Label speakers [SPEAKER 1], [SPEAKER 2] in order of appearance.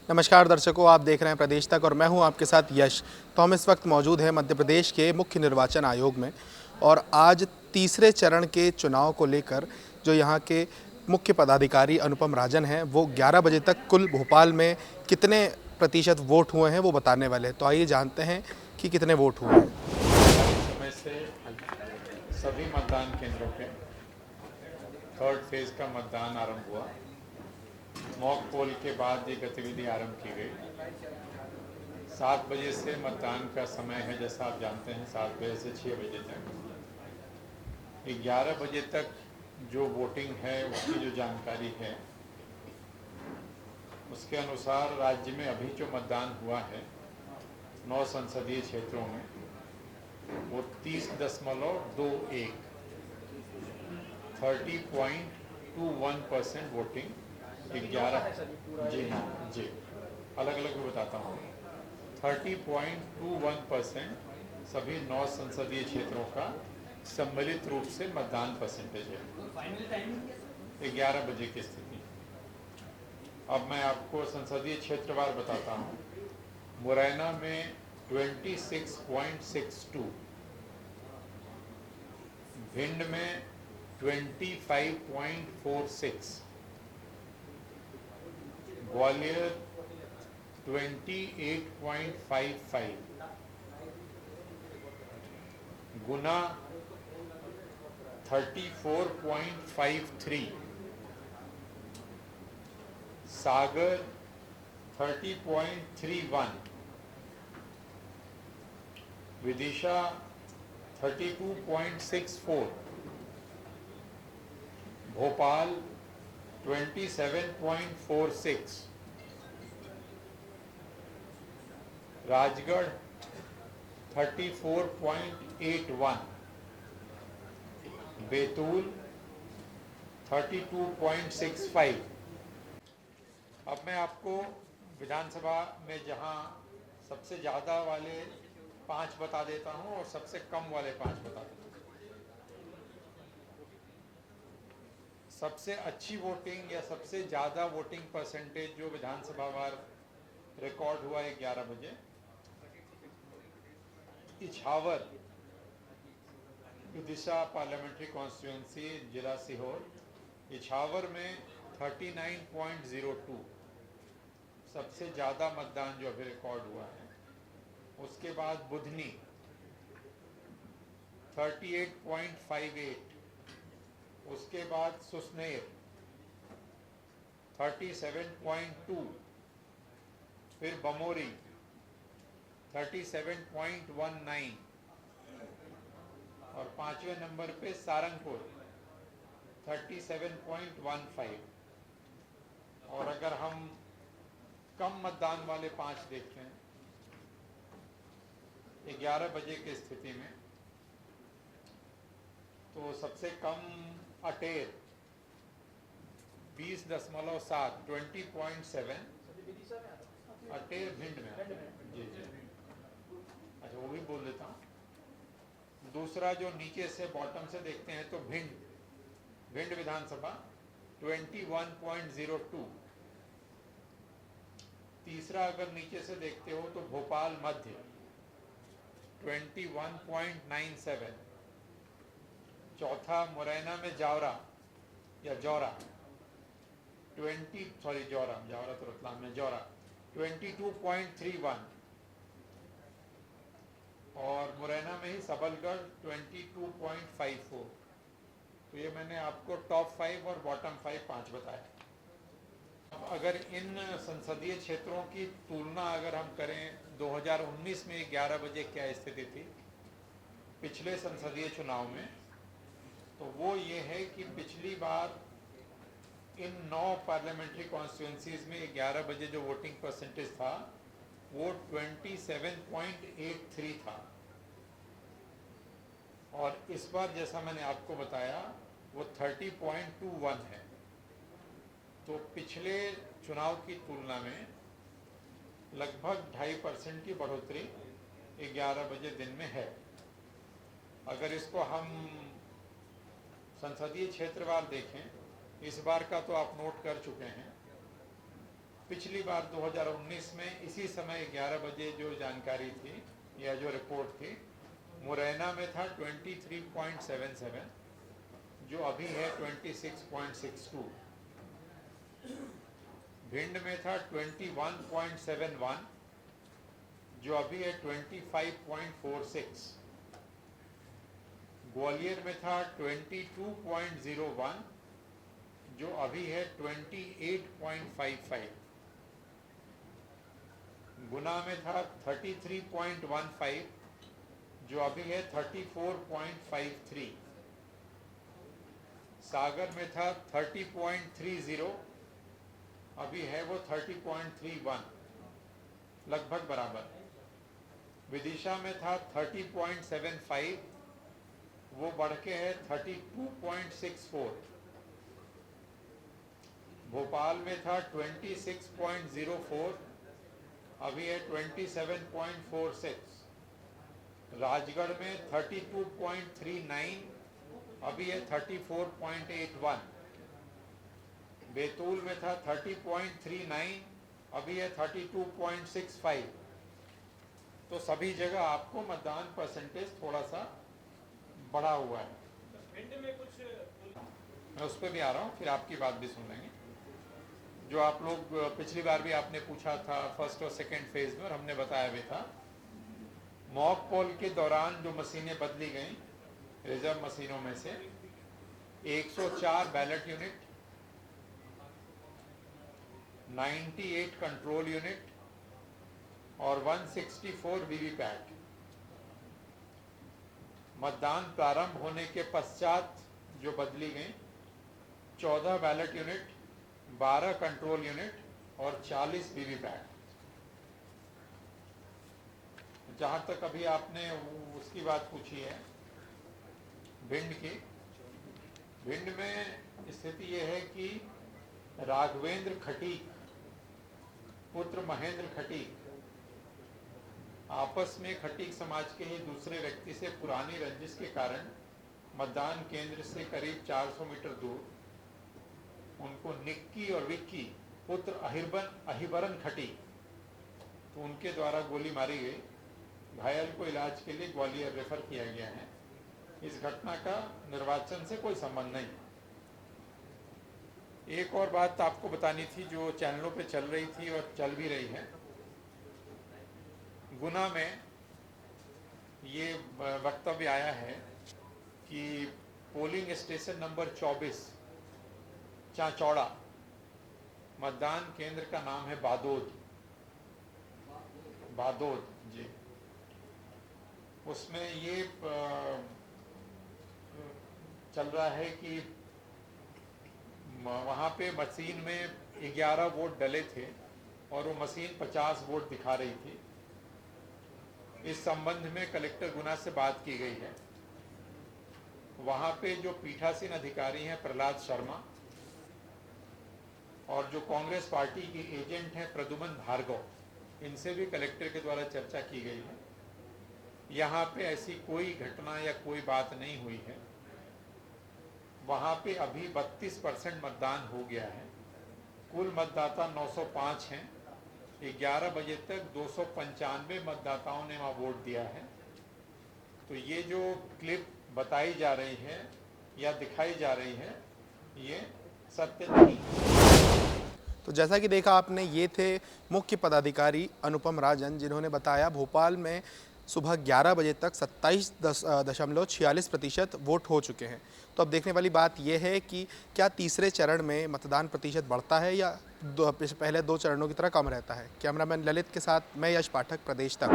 [SPEAKER 1] नमस्कार दर्शकों, आप देख रहे हैं प्रदेश तक और मैं हूं आपके साथ यश। तो हम इस वक्त मौजूद हैं मध्य प्रदेश के मुख्य निर्वाचन आयोग में और आज तीसरे चरण के चुनाव को लेकर जो यहां के मुख्य पदाधिकारी अनुपम राजन हैं वो 11 बजे तक कुल भोपाल में कितने प्रतिशत वोट हुए हैं वो बताने वाले हैं। तो आइए जानते हैं कि कितने वोट हुए हैं।
[SPEAKER 2] समय से सभी मतदान केंद्रों पे थर्ड फेज का मतदान आरंभ हुआ। मॉक पोल के बाद ये गतिविधि आरंभ की गई। 7 बजे से मतदान का समय है, जैसा आप जानते हैं, 7 बजे से 6 बजे तक। 11 बजे तक जो वोटिंग है उसकी जो जानकारी है उसके अनुसार राज्य में अभी जो मतदान हुआ है 9 संसदीय क्षेत्रों में वो 30.21 30.21% वोटिंग 11 जी हाँ जी अलग अलग भी बताता हूँ। 30.21% सभी 9 संसदीय क्षेत्रों का सम्मिलित रूप से मतदान परसेंटेज है। 11 बजे की स्थिति। अब मैं आपको संसदीय क्षेत्रवार बताता हूँ। मुरैना में 26.62, भिंड में 25.46, ग्वालियर 28.55, गुना 34.53, सागर 30.31, विदिशा 32.64, भोपाल 27.46, राजगढ़ 34.81, बैतूल 32.65। अब मैं आपको विधानसभा में जहां सबसे ज़्यादा वाले 5 बता देता हूं और सबसे कम वाले 5 बता देता हूं। सबसे अच्छी वोटिंग या सबसे ज़्यादा वोटिंग परसेंटेज जो विधानसभा वार रिकॉर्ड हुआ है 11 बजे, इछावर विदिशा पार्लियामेंट्री कॉन्स्टिट्यूंसी जिला सीहोर, इछावर में 39.02 सबसे ज़्यादा मतदान जो अभी रिकॉर्ड हुआ है। उसके बाद बुधनी 38.58, उसके बाद सुसनेर 37.2, फिर बमोरी 37.19 और 5वें नंबर पे सारंगपुर 37.15। और अगर हम कम मतदान वाले 5 देखते हैं 11 बजे की स्थिति में, तो सबसे कम अटेर 20.7 20.7, अटेर भिंड में जी जी अच्छा वो भी बोल देता हूँ। दूसरा जो नीचे से बॉटम से देखते हैं तो भिंड विधानसभा 21.02। तीसरा अगर नीचे से देखते हो तो भोपाल मध्य 21.97। चौथा मुरैना में जौरा 22.31 और मुरैना में ही सबलगढ़ 22.54। तो ये मैंने आपको टॉप 5 और बॉटम 5 बताए। अगर इन संसदीय क्षेत्रों की तुलना अगर हम करें 2019 में 11 बजे क्या स्थिति थी पिछले संसदीय चुनाव में, तो वो ये है कि पिछली बार इन 9 पार्लियामेंट्री कॉन्स्टिट्यूंसीज में 11 बजे जो वोटिंग परसेंटेज था वो 27.83 था और इस बार जैसा मैंने आपको बताया वो 30.21 है। तो पिछले चुनाव की तुलना में लगभग 2.5% की बढ़ोतरी 11 बजे दिन में है। अगर इसको हम संसदीय क्षेत्रवार देखें, इस बार का तो आप नोट कर चुके हैं, पिछली बार 2019 में इसी समय 11 बजे जो जानकारी थी या जो रिपोर्ट थी, मुरैना में था 23.77, जो अभी है 26.62। भिंड में था 21.71, जो अभी है 25.46। ग्वालियर में था 22.01, जो अभी है 28.55। गुना में था 33.15, जो अभी है 34.53। सागर में था 30.30, अभी है वो 30.31, लगभग बराबर। विदिशा में था 30.75, वो बढ़ के है 32.64। भोपाल में था 26.04, अभी है 27.46। राजगढ़ में 32.39, अभी है 34.81। बैतूल में था 30.39, अभी है 32.65। तो सभी जगह आपको मतदान परसेंटेज थोड़ा सा बढ़ा हुआ है। मैं उस पर भी आ रहा हूँ, फिर आपकी बात भी सुन लेंगे। जो आप लोग पिछली बार भी आपने पूछा था फर्स्ट और सेकंड फेज में, और हमने बताया भी था, मॉक पोल के दौरान जो मशीनें बदली गई रिजर्व मशीनों में से 104 बैलेट यूनिट, 98 कंट्रोल यूनिट और 164 वीवीपैट मतदान प्रारंभ होने के पश्चात जो बदली गई 14 बैलेट यूनिट, 12 कंट्रोल यूनिट और 40 वीवीपैट। जहाँ तक अभी आपने उसकी बात पूछी है भिंड की, भिंड में स्थिति यह है कि राघवेंद्र खटीक पुत्र महेंद्र खटीक आपस में खटीक समाज के ही दूसरे व्यक्ति से पुरानी रंजिश के कारण मतदान केंद्र से करीब 400 मीटर दूर उनको निक्की और विक्की पुत्र अहिबरन खटीक, तो उनके द्वारा गोली मारी गई। घायल को इलाज के लिए ग्वालियर रेफर किया गया है। इस घटना का निर्वाचन से कोई संबंध नहीं। एक और बात आपको बतानी थी जो चैनलों पे चल रही थी और चल भी रही है। गुना में ये वक्तव्य आया है कि पोलिंग स्टेशन नंबर 24 चाचौड़ा, मतदान केंद्र का नाम है बादोद जी, उसमें ये चल रहा है कि वहाँ पे मशीन में 11 वोट डले थे और वो मशीन 50 वोट दिखा रही थी। इस संबंध में कलेक्टर गुना से बात की गई है। वहाँ पे जो पीठासीन अधिकारी हैं प्रहलाद शर्मा और जो कांग्रेस पार्टी के एजेंट हैं प्रद्युमन भार्गव, इनसे भी कलेक्टर के द्वारा चर्चा की गई है। यहाँ पे ऐसी कोई घटना या कोई बात नहीं हुई है। वहाँ पे अभी 32% मतदान हो गया है। कुल मतदाता 905 हैं। 11 बजे तक 295 मतदाताओं ने वहाँ वोट दिया है। तो ये जो क्लिप बताई जा रही है या दिखाई जा रही है, ये सत्य नहीं।
[SPEAKER 1] तो जैसा कि देखा आपने, ये थे मुख्य पदाधिकारी अनुपम राजन, जिन्होंने बताया भोपाल में सुबह 11 बजे तक 27.46% वोट हो चुके हैं। तो अब देखने वाली बात यह है कि क्या तीसरे चरण में मतदान प्रतिशत बढ़ता है या पहले 2 चरणों की तरह कम रहता है। कैमरामैन ललित के साथ मैं यश पाठक, प्रदेश तक।